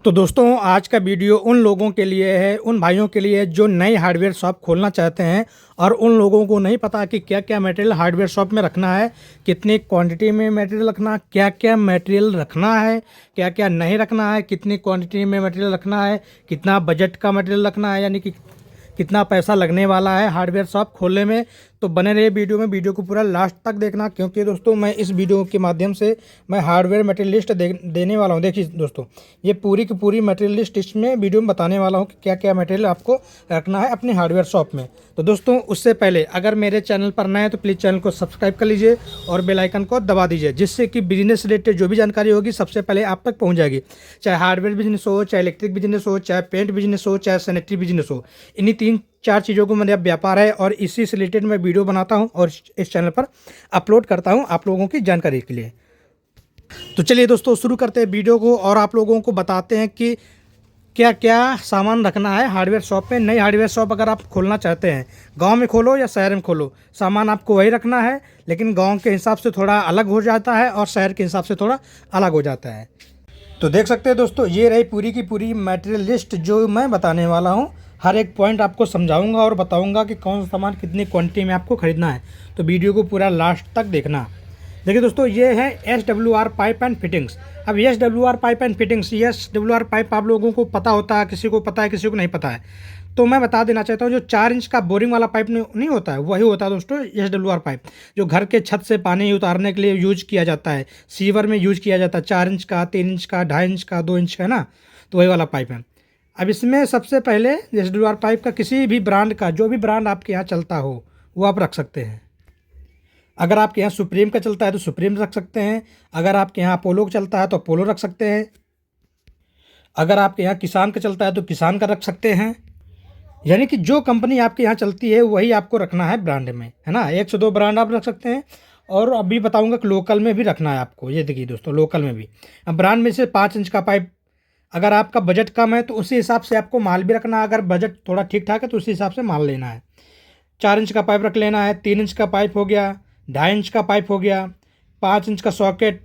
तो दोस्तों आज का वीडियो उन लोगों के लिए है, उन भाइयों के लिए जो नई हार्डवेयर शॉप खोलना चाहते हैं और उन लोगों को नहीं पता कि क्या क्या मटेरियल हार्डवेयर शॉप में रखना है, कितनी क्वांटिटी में मटेरियल रखना, क्या क्या मटेरियल रखना है, क्या क्या नहीं रखना है, कितनी क्वांटिटी में मटेरियल रखना है, कितना बजट का मटेरियल रखना है, यानी कि कितना पैसा लगने वाला है हार्डवेयर शॉप खोलने में। तो बने रहिए वीडियो में, वीडियो को पूरा लास्ट तक देखना, क्योंकि दोस्तों मैं इस वीडियो के माध्यम से मैं हार्डवेयर मटेरियल लिस्ट देने वाला हूं। देखिए दोस्तों, ये पूरी की पूरी मटेरियल लिस्ट इसमें वीडियो में बताने वाला हूं कि क्या क्या मटेरियल आपको रखना है अपनी हार्डवेयर शॉप में। तो दोस्तों उससे पहले अगर मेरे चैनल पर नए हैं तो प्लीज़ चैनल को सब्सक्राइब कर लीजिए और बेल आइकन को दबा दीजिए, जिससे कि बिजनेस रिलेटेड जो भी जानकारी होगी सबसे पहले आप तक पहुंच जाएगी। चाहे हार्डवेयर बिजनेस हो, चाहे इलेक्ट्रिक बिजनेस हो, चाहे पेंट बिजनेस हो, चाहे सैनिटरी बिजनेस हो, इन्हीं तीन चार चीज़ों को मेरा व्यापार है और इसी से रिलेटेड मैं वीडियो बनाता हूं और इस चैनल पर अपलोड करता हूं आप लोगों की जानकारी के लिए। तो चलिए दोस्तों शुरू करते हैं वीडियो को और आप लोगों को बताते हैं कि क्या क्या सामान रखना है हार्डवेयर शॉप में। नई हार्डवेयर शॉप अगर आप खोलना चाहते हैं, गांव में खोलो या शहर में खोलो, सामान आपको वही रखना है, लेकिन गांव के हिसाब से थोड़ा अलग हो जाता है और शहर के हिसाब से थोड़ा अलग हो जाता है। तो देख सकते हैं दोस्तों, ये रही पूरी की पूरी मटेरियल लिस्ट जो मैं बताने वाला हूँ। हर एक पॉइंट आपको समझाऊंगा और बताऊंगा कि कौन सा सामान कितनी क्वांटिटी में आपको ख़रीदना है। तो वीडियो को पूरा लास्ट तक देखना। देखिए दोस्तों, ये है SWR पाइप एंड फिटिंग्स। अब SWR pipe and fittings, SWR pipe आप लोगों को पता होता है, किसी को पता है किसी को नहीं पता है। तो मैं बता देना चाहता हूँ, जो 4 इंच का बोरिंग वाला पाइप नहीं होता है, वही होता है दोस्तों SWR पाइप, जो घर के छत से पानी उतारने के लिए यूज किया जाता है, सीवर में यूज किया जाता है। 4 इंच का, 3 इंच का, 2.5 इंच का, 2 इंच का है ना, तो वही वाला पाइप है। अब इसमें सबसे पहले SWR पाइप का किसी भी ब्रांड का, जो भी ब्रांड आपके यहाँ चलता हो वो आप रख सकते हैं। अगर आपके यहाँ सुप्रीम का चलता है तो सुप्रीम रख सकते हैं, अगर आपके यहाँ अपोलो का चलता है तो अपोलो रख सकते हैं, अगर आपके यहाँ किसान का चलता है तो किसान का रख सकते हैं। यानी कि जो कंपनी आपके यहाँ चलती है वही आपको रखना है ब्रांड में, है ना। 1 से 2 ब्रांड आप रख सकते हैं। और अभी बताऊंगा कि लोकल में भी रखना है आपको। ये देखिए दोस्तों, लोकल में भी अब ब्रांड में से 5 इंच का पाइप, अगर आपका बजट कम है तो उसी हिसाब से आपको माल भी रखना है, अगर बजट थोड़ा ठीक ठाक है तो उसी हिसाब से माल लेना है। 4 इंच का पाइप रख लेना है, 3 इंच का पाइप हो गया, 2.5 इंच का पाइप हो गया, 5 इंच का सॉकेट।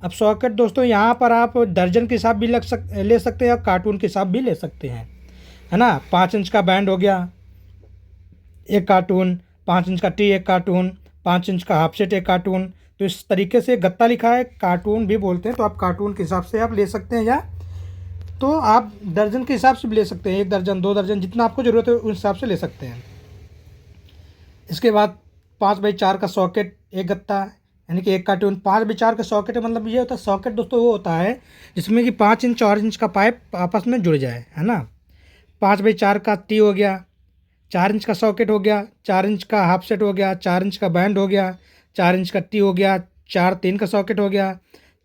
अब सॉकेट दोस्तों यहाँ पर आप दर्जन के हिसाब भी ले सकते हैं और कार्टून के हिसाब भी ले सकते हैं, है ना। 5 इंच का बैंड हो गया, एक कार्टून, 5 इंच का टी एक कार्टून, 5 इंच का हाफ सेट एक कार्टून। तो इस तरीके से गत्ता लिखा है, कार्टून भी बोलते हैं, तो आप कार्टून के हिसाब से आप ले सकते हैं, या तो आप दर्जन के हिसाब से भी ले सकते हैं, 1 दर्जन 2 दर्जन, जितना आपको ज़रूरत है उस हिसाब से ले सकते हैं। इसके बाद 5x4 का सॉकेट एक गत्ता, यानी कि एक कार्टून। 5x4 का सॉकेट है, मतलब ये होता है सॉकेट दोस्तों, वो होता है जिसमें कि 5 इंच और इंच का पाइप आपस में जुड़ जाए, है ना। 5x4 का टी हो गया, 4 इंच का सॉकेट हो गया, 4 इंच का हाफ सेट हो गया, 4 इंच का बैंड हो गया, 4 इंच का टी हो गया, 4-3 का सॉकेट हो गया,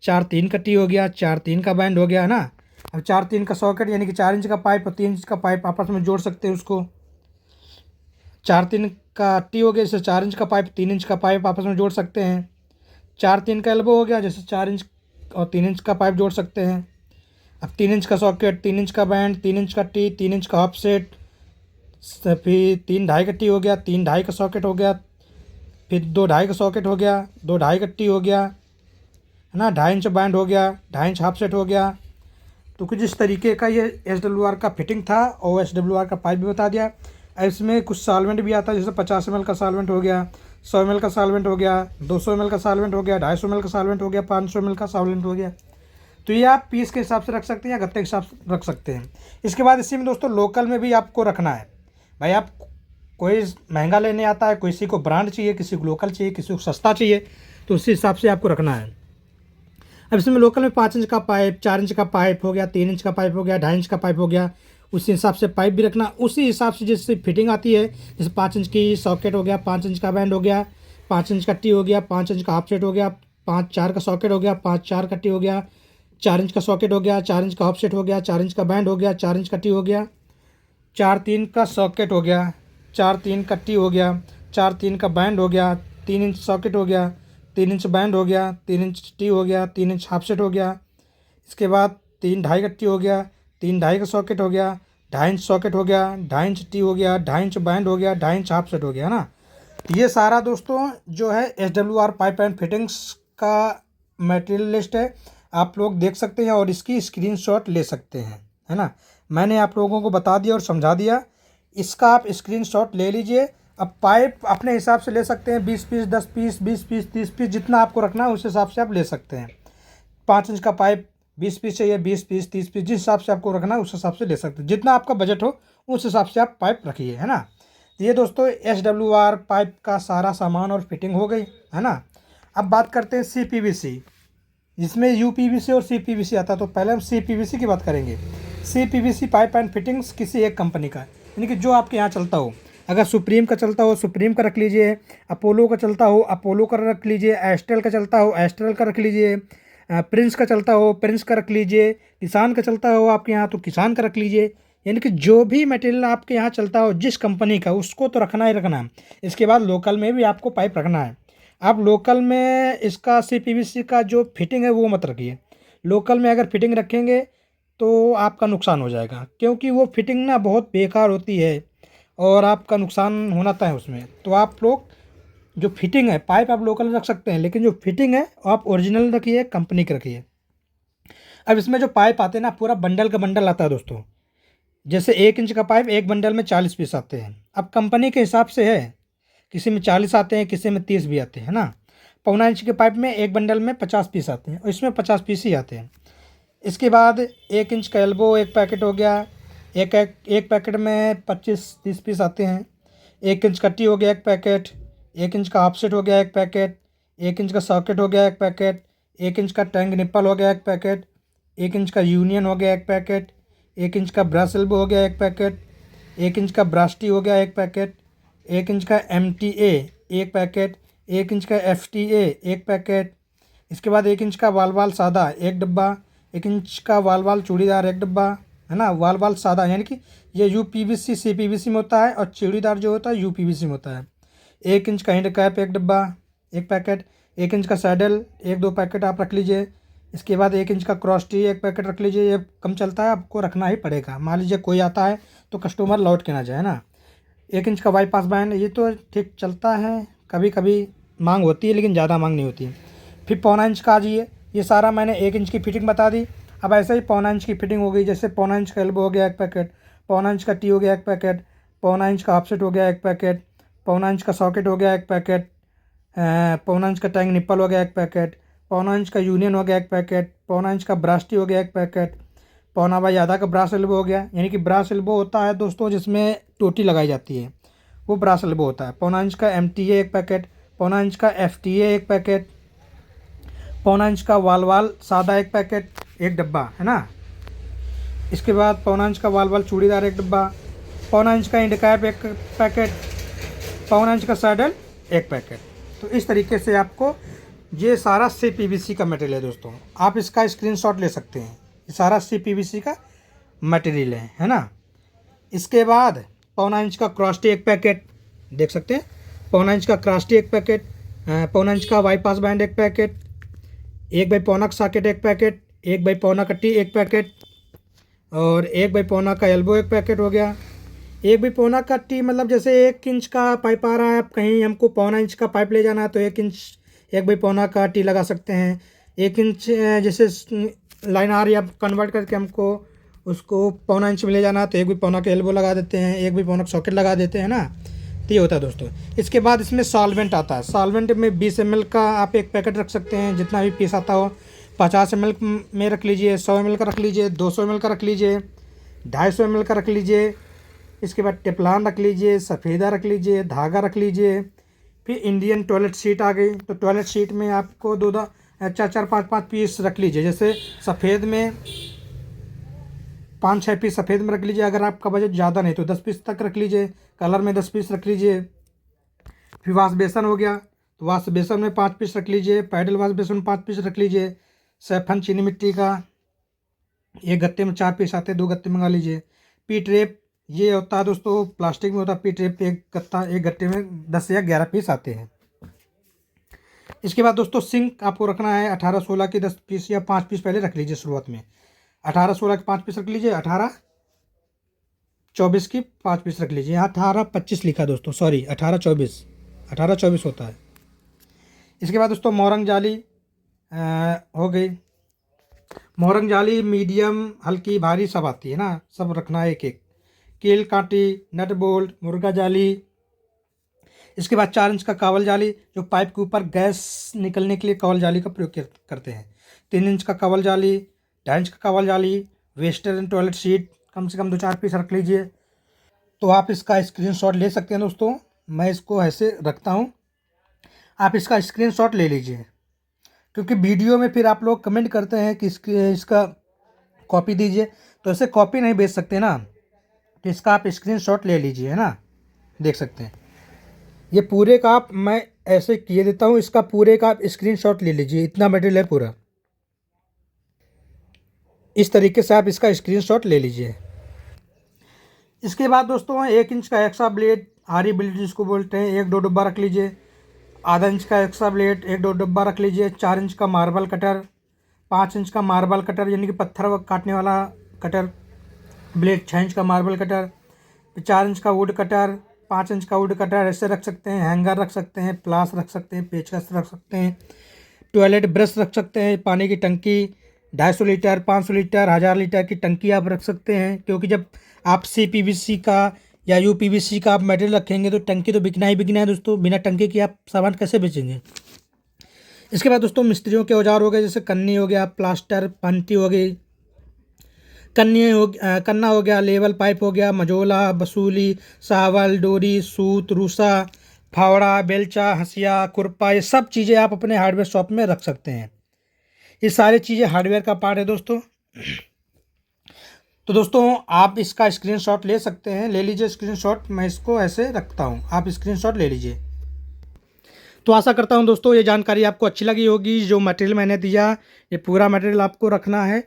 4-3 का टी हो गया, 4-3 का बैंड हो गया, है ना। अब 4-3 का सॉकेट यानी कि 4 इंच का पाइप और 3 इंच का पाइप आपस में जोड़ सकते हैं उसको। 4-3 का टी हो गया, जैसे 4 इंच का पाइप 3 इंच का पाइप आपस में जोड़ सकते हैं। 4-3 का एल्बो हो गया, जैसे 4 इंच और 3 इंच का पाइप जोड़ सकते हैं। अब 3 इंच का सॉकेट, 3 इंच का बैंड, 3 इंच का टी, 3 इंच का हाफ सेट, फिर 3-2.5 का टी हो गया, 3-2.5 का सॉकेट हो गया, फिर 2-2.5 का सॉकेट हो गया, 2-2.5 का टी हो गया, है ना। 2.5 इंच बैंड हो गया, 2.5 इंच हाफ सेट हो गया। तो कुछ इस तरीके का ये SWR का फिटिंग था और SWR का पाइप भी बता दिया। इसमें कुछ सॉल्वेंट भी आता है, जैसे 50 ml का सॉल्वेंट हो गया, 100 ml का सॉल्वेंट हो गया, 200 ml का सॉल्वेंट हो गया, 250 ml का सॉल्वेंट हो गया, 500 ml का सॉल्वेंट हो गया। तो ये आप पीस के हिसाब से रख सकते हैं या गत्ते के हिसाब से रख सकते हैं। इसके बाद इसी में दोस्तों लोकल में भी आपको रखना है। भाई आप कोई महंगा लेने आता है, किसी को ब्रांड चाहिए, किसी को लोकल चाहिए, किसी को सस्ता चाहिए, तो उसी हिसाब से आपको रखना है। अब इसमें लोकल में 5 इंच का पाइप, 4 इंच का पाइप हो गया, 3 इंच का पाइप हो गया, 2.5 इंच का पाइप हो गया, उसी हिसाब से पाइप भी रखना। उसी हिसाब से जैसे फिटिंग आती है, जैसे 5 इंच की सॉकेट हो गया, 5 इंच का बैंड हो गया, 5 इंच का टी हो गया, 5 इंच का हाफ सेट हो गया, 5-4 का सॉकेट हो गया, 5-4 का टी हो गया, 4 इंच का सॉकेट हो गया, 4 इंच का हाफ सेट हो गया, 4 इंच का बैंड हो गया, 4 इंच का टी हो गया, 4-3 का सॉकेट हो गया, 4-3 का टी हो गया, 4-3 का बैंड हो गया, 3 इंच सॉकेट हो गया, 3 इंच बैंड हो गया, 3 इंच टी हो गया, 3 इंच हाफ सेट हो गया। इसके बाद 3-2.5 का टी हो गया, 3-2.5 का सॉकेट हो गया, 2.5 इंच सॉकेट हो गया, 2.5 इंच टी हो गया, 2.5 इंच बैंड हो गया, 2.5 इंच हाफ सेट हो गया, है ना। ये सारा दोस्तों जो है SWR पाइप एंड फिटिंग्स का मटेरियल लिस्ट है। आप लोग देख सकते हैं और इसकी स्क्रीनशॉट ले सकते हैं, है ना। मैंने आप लोगों को बता दिया और समझा दिया, इसका आप स्क्रीनशॉट ले लीजिए। अब पाइप अपने हिसाब से ले सकते हैं, 20 पीस, 10 पीस, 20 पीस, 30 पीस, जितना आपको रखना है उस हिसाब से आप ले सकते हैं। 5 इंच का पाइप 20 पीस चाहिए, 20 पीस, 30 पीस, जिस हिसाब से आपको रखना है उस हिसाब से ले सकते हैं। जितना आपका बजट हो उस हिसाब से आप पाइप रखिए, है ना। ये दोस्तों SWR पाइप का सारा सामान और फिटिंग हो गई, है ना। अब बात करते हैं CPVC, जिसमें UPVC और CPVC आता है। तो पहले हम CPVC की बात करेंगे। CPVC पाइप एंड फिटिंग्स किसी एक कंपनी का, यानी कि जो आपके यहाँ चलता हो। अगर सुप्रीम का चलता हो सुप्रीम का रख लीजिए, अपोलो का चलता हो अपोलो का रख लीजिए, एस्ट्रल का चलता हो एस्ट्रल का रख लीजिए, प्रिंस का चलता हो प्रिंस का रख लीजिए, किसान का चलता हो आपके यहाँ तो किसान का रख लीजिए। यानी कि जो भी मटेरियल आपके यहाँ चलता हो जिस कंपनी का, उसको तो रखना ही रखना है। इसके बाद लोकल में भी आपको पाइप रखना है। आप लोकल में इसका CPVC का जो फिटिंग है वो मत रखिए। लोकल में अगर फिटिंग रखेंगे तो आपका नुकसान हो जाएगा, क्योंकि वो फिटिंग ना बहुत बेकार होती है और आपका नुकसान होना तय है उसमें। तो आप लोग जो फिटिंग है, पाइप आप लोकल रख सकते हैं, लेकिन जो फिटिंग है आप ओरिजिनल रखिए, कंपनी की रखिए। अब इसमें जो पाइप आते हैं ना, पूरा बंडल का बंडल आता है दोस्तों। जैसे 1 इंच का पाइप एक बंडल में 40 पीस आते हैं। अब कंपनी के हिसाब से है, किसी में 40 आते हैं, किसी में 30 भी आते हैं, ना। 1.25 इंच के पाइप में एक बंडल में 50 पीस आते हैं और इसमें 50 पीस ही आते हैं। इसके बाद 1 इंच का एल्बो एक पैकेट हो गया, एक पैकेट में 25-30 पीस आते हैं। 1 इंच का टी हो गया एक पैकेट, 1 इंच का ऑफसेट हो गया एक पैकेट, 1 इंच का सॉकेट हो गया एक पैकेट, 1 इंच का टैंक निप्पल हो गया एक पैकेट, 1 इंच का यूनियन हो गया एक पैकेट, 1 इंच का ब्रश एल्बो हो गया एक पैकेट, 1 इंच का ब्रश टी हो गया एक पैकेट, 1 इंच का MTA एक पैकेट, 1 इंच का FTA एक पैकेट। इसके बाद 1 इंच का वाल सादा एक डब्बा, 1 इंच का वाल चूड़ीदार एक डब्बा, है ना। वाल सादा यानी कि ये UPVC CPVC में होता है और चूड़ीदार जो होता है UPVC में होता है। 1 इंच का हैंड कैप एक डब्बा एक पैकेट, 1 इंच का सैडल 1-2 पैकेट आप रख लीजिए। इसके बाद 1 इंच का क्रॉस टी एक पैकेट रख लीजिए। ये कम चलता है, आपको रखना ही पड़ेगा। मान लीजिए कोई आता है तो कस्टमर लौट के ना जाए, ना। 1 इंच का बाईपास बैंड, ये तो ठीक चलता है, कभी कभी मांग होती है लेकिन ज़्यादा मांग नहीं होती। फिर 1.25 इंच का आ जाइए। ये सारा मैंने 1 इंच की फिटिंग बता दी। अब ऐसे ही 1.25 इंच की फिटिंग हो गई। जैसे 1.25 इंच का एल्बो हो गया एक पैकेट, 1.25 इंच का टी हो गया एक पैकेट, 1.25 इंच का ऑफसेट हो गया एक पैकेट, 1.25 इंच का सॉकेट हो गया एक पैकेट, 1.25 इंच का टैंक निप्पल हो गया एक पैकेट, 1.25 इंच का यूनियन हो गया एक पैकेट, 1.25 इंच का ब्रास टी हो गया एक पैकेट, 1.25 बाई आधा का ब्रास एल्बो हो गया। यानी कि ब्रास एल्बो होता है दोस्तों जिसमें टोटी लगाई जाती है, वो ब्रास एल्बो होता है। 1.25 इंच का MTA एक पैकेट, 1.25 इंच का FTA एक पैकेट, 1.25 इंच का वाल सादा एक पैकेट एक डब्बा, है ना। इसके बाद 1.25 इंच का वाल चूड़ीदार एक डब्बा, 1.25 इंच का इंडकैप एक पैकेट, 1.25 इंच का सैडल एक पैकेट। तो इस तरीके से आपको ये सारा CPVC का मटेरियल है दोस्तों। आप इसका स्क्रीनशॉट ले सकते हैं। ये सारा CPVC का मटेरियल है ना। इसके बाद 1.25 इंच का क्रॉस टी एक पैकेट देख सकते हैं, 1.25 इंच का क्रॉस टी एक पैकेट, 1.25 इंच का बाईपास बैंड एक पैकेट, 1 बाई पौना का सॉकेट एक पैकेट, 1 बाई पौना का टी एक पैकेट और 1 बाई पौना का एल्बो एक पैकेट हो गया। 1 बाई पौना का टी मतलब जैसे 1 इंच का पाइप आ रहा है, आप कहीं हमको 1.25 इंच का पाइप ले जाना है तो 1 इंच 1 बाई पौना का टी लगा सकते हैं। 1 इंच जैसे लाइन आ रही है, आप कन्वर्ट करके हमको उसको 1.25 इंच में ले जाना है तो 1 बाई पौना का एल्बो लगा देते हैं, 1 बाई पौना का सॉकेट लगा देते हैं ना। तो ये होता है दोस्तों। इसके बाद इसमें सॉल्वेंट आता है। सॉल्वेंट में 20 ml का आप एक पैकेट रख सकते हैं, जितना भी पीस आता हो। 50 ml में रख लीजिए, 100 ml का रख लीजिए, 200 ml का रख लीजिए, 250 ml का रख लीजिए। इसके बाद टेफ्लॉन रख लीजिए, सफ़ेदा रख लीजिए, धागा रख लीजिए। फिर इंडियन टॉयलेट सीट आ गई, तो टॉयलेट सीट में आपको 2-2 4-4 5-5 पीस रख लीजिए। जैसे सफ़ेद में 5-6 पीस सफ़ेद में रख लीजिए। अगर आपका बजट ज़्यादा नहीं तो 10 पीस तक रख लीजिए। कलर में 10 पीस रख लीजिए। फिर वाश बेसन हो गया, तो वाश बेसन में 5 पीस रख लीजिए। पैडल वाश बेसन में 5 पीस रख लीजिए। सैफन चीनी मिट्टी का एक गत्ते में 4 पीस आते हैं, 2 गत्ते मंगा लीजिए। पी ट्रेप ये होता है दोस्तों, प्लास्टिक में होता है। पी ट्रेप एक गत्ते में 10 या 11 पीस आते हैं। इसके बाद दोस्तों सिंक आपको रखना है 18-16 की 10 पीस या 5 पीस पहले रख लीजिए शुरुआत में। 18-16 के 5 पीस रख लीजिए, 18-24 की 5 पीस रख लीजिए। यहाँ 18-25 लिखा दोस्तों, सॉरी 18-24 होता है। इसके बाद दोस्तों मोरंग जाली हो गई, मोहरंग जाली मीडियम हल्की भारी सब आती है ना, सब रखना है एक एक। कील कांटी, नट बोल्ट, मुर्गा जाली। इसके बाद 4 इंच का कावल जाली, जो पाइप के ऊपर गैस निकलने के लिए कावल जाली का प्रयोग करते हैं। 3 इंच का कावल जाली, 2.5 इंच का कावल जाली, वेस्टर्न टॉयलेट सीट कम से कम 2-4 पीस रख लीजिए। तो आप इसका स्क्रीनशॉट ले सकते हैं दोस्तों, मैं इसको ऐसे रखता हूँ, आप इसका स्क्रीनशॉट ले लीजिए। क्योंकि वीडियो में फिर आप लोग कमेंट करते हैं कि इसका कॉपी दीजिए, तो ऐसे कॉपी नहीं भेज सकते ना, तो इसका आप स्क्रीनशॉट ले लीजिए, है ना। देख सकते हैं ये पूरे का आप, मैं ऐसे किए देता हूँ, इसका पूरे का आप स्क्रीनशॉट ले लीजिए, इतना मटेरियल है पूरा। इस तरीके से आप इसका स्क्रीनशॉट ले लीजिए। इसके बाद दोस्तों 1 इंच का एक्स्ट्रा ब्लेड, आरी ब्लेड जिसको बोलते हैं, 1-2 डब्बा रख लीजिए। आधा इंच का एक्स्ट्रा ब्लेड, 1-2 डब्बा रख लीजिए। 4 इंच का मार्बल कटर, 5 इंच का मार्बल कटर यानी कि पत्थर काटने वाला कटर ब्लेड, 6 इंच का मार्बल कटर, 4 इंच का वुड कटर, 5 इंच का वुड कटर ऐसे रख सकते हैं। हैंगर रख सकते हैं, प्लास रख सकते हैं, पेचकस रख सकते हैं, टॉयलेट ब्रश रख सकते हैं, पानी की टंकी 250 लीटर, 500 लीटर, 1000 लीटर की टंकी आप रख सकते हैं। क्योंकि जब आप CPVC का या UPVC का आप मटेरियल रखेंगे तो टंकी तो बिकना ही बिकना है दोस्तों, बिना टंकी के आप सामान कैसे बेचेंगे। इसके बाद दोस्तों मिस्त्रियों के औजार हो गए, जैसे कन्नी हो गया, प्लास्टर पन्टी हो गई, कन्ना हो गया, लेवल पाइप हो गया, मझोला, बसूली, सावल, डोरी, सूत, रूसा, फावड़ा, बेलचा, हंसिया, खुरपा, ये सब चीज़ें आप अपने हार्डवेयर शॉप में रख सकते हैं। ये सारी चीज़ें हार्डवेयर का पार्ट है दोस्तों। तो दोस्तों आप इसका स्क्रीनशॉट ले सकते हैं, ले लीजिए स्क्रीनशॉट, मैं इसको ऐसे रखता हूँ, आप स्क्रीनशॉट ले लीजिए। तो आशा करता हूँ दोस्तों ये जानकारी आपको अच्छी लगी होगी। जो मटेरियल मैंने दिया, ये पूरा मटेरियल आपको रखना है,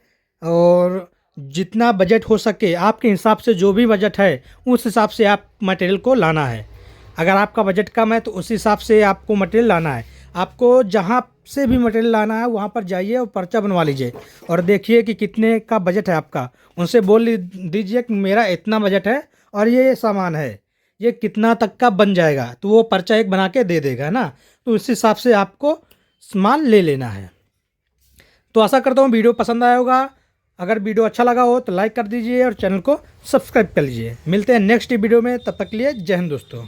और जितना बजट हो सके आपके हिसाब से, जो भी बजट है उस हिसाब से आप मटेरियल को लाना है। अगर आपका बजट कम है तो उस हिसाब से आपको मटेरियल लाना है। आपको जहाँ से भी मटेरियल लाना है वहाँ पर जाइए और पर्चा बनवा लीजिए, और देखिए कि कितने का बजट है आपका। उनसे बोल दीजिए कि मेरा इतना बजट है और ये सामान है, ये कितना तक का बन जाएगा, तो वो पर्चा एक बना के दे देगा ना। तो उस हिसाब से आपको सामान ले लेना है। तो आशा करता हूँ वीडियो पसंद आया होगा। अगर वीडियो अच्छा लगा हो तो लाइक कर दीजिए और चैनल को सब्सक्राइब कर लीजिए। मिलते हैं नेक्स्ट वीडियो में, तब तक के लिए जय हिंद दोस्तों।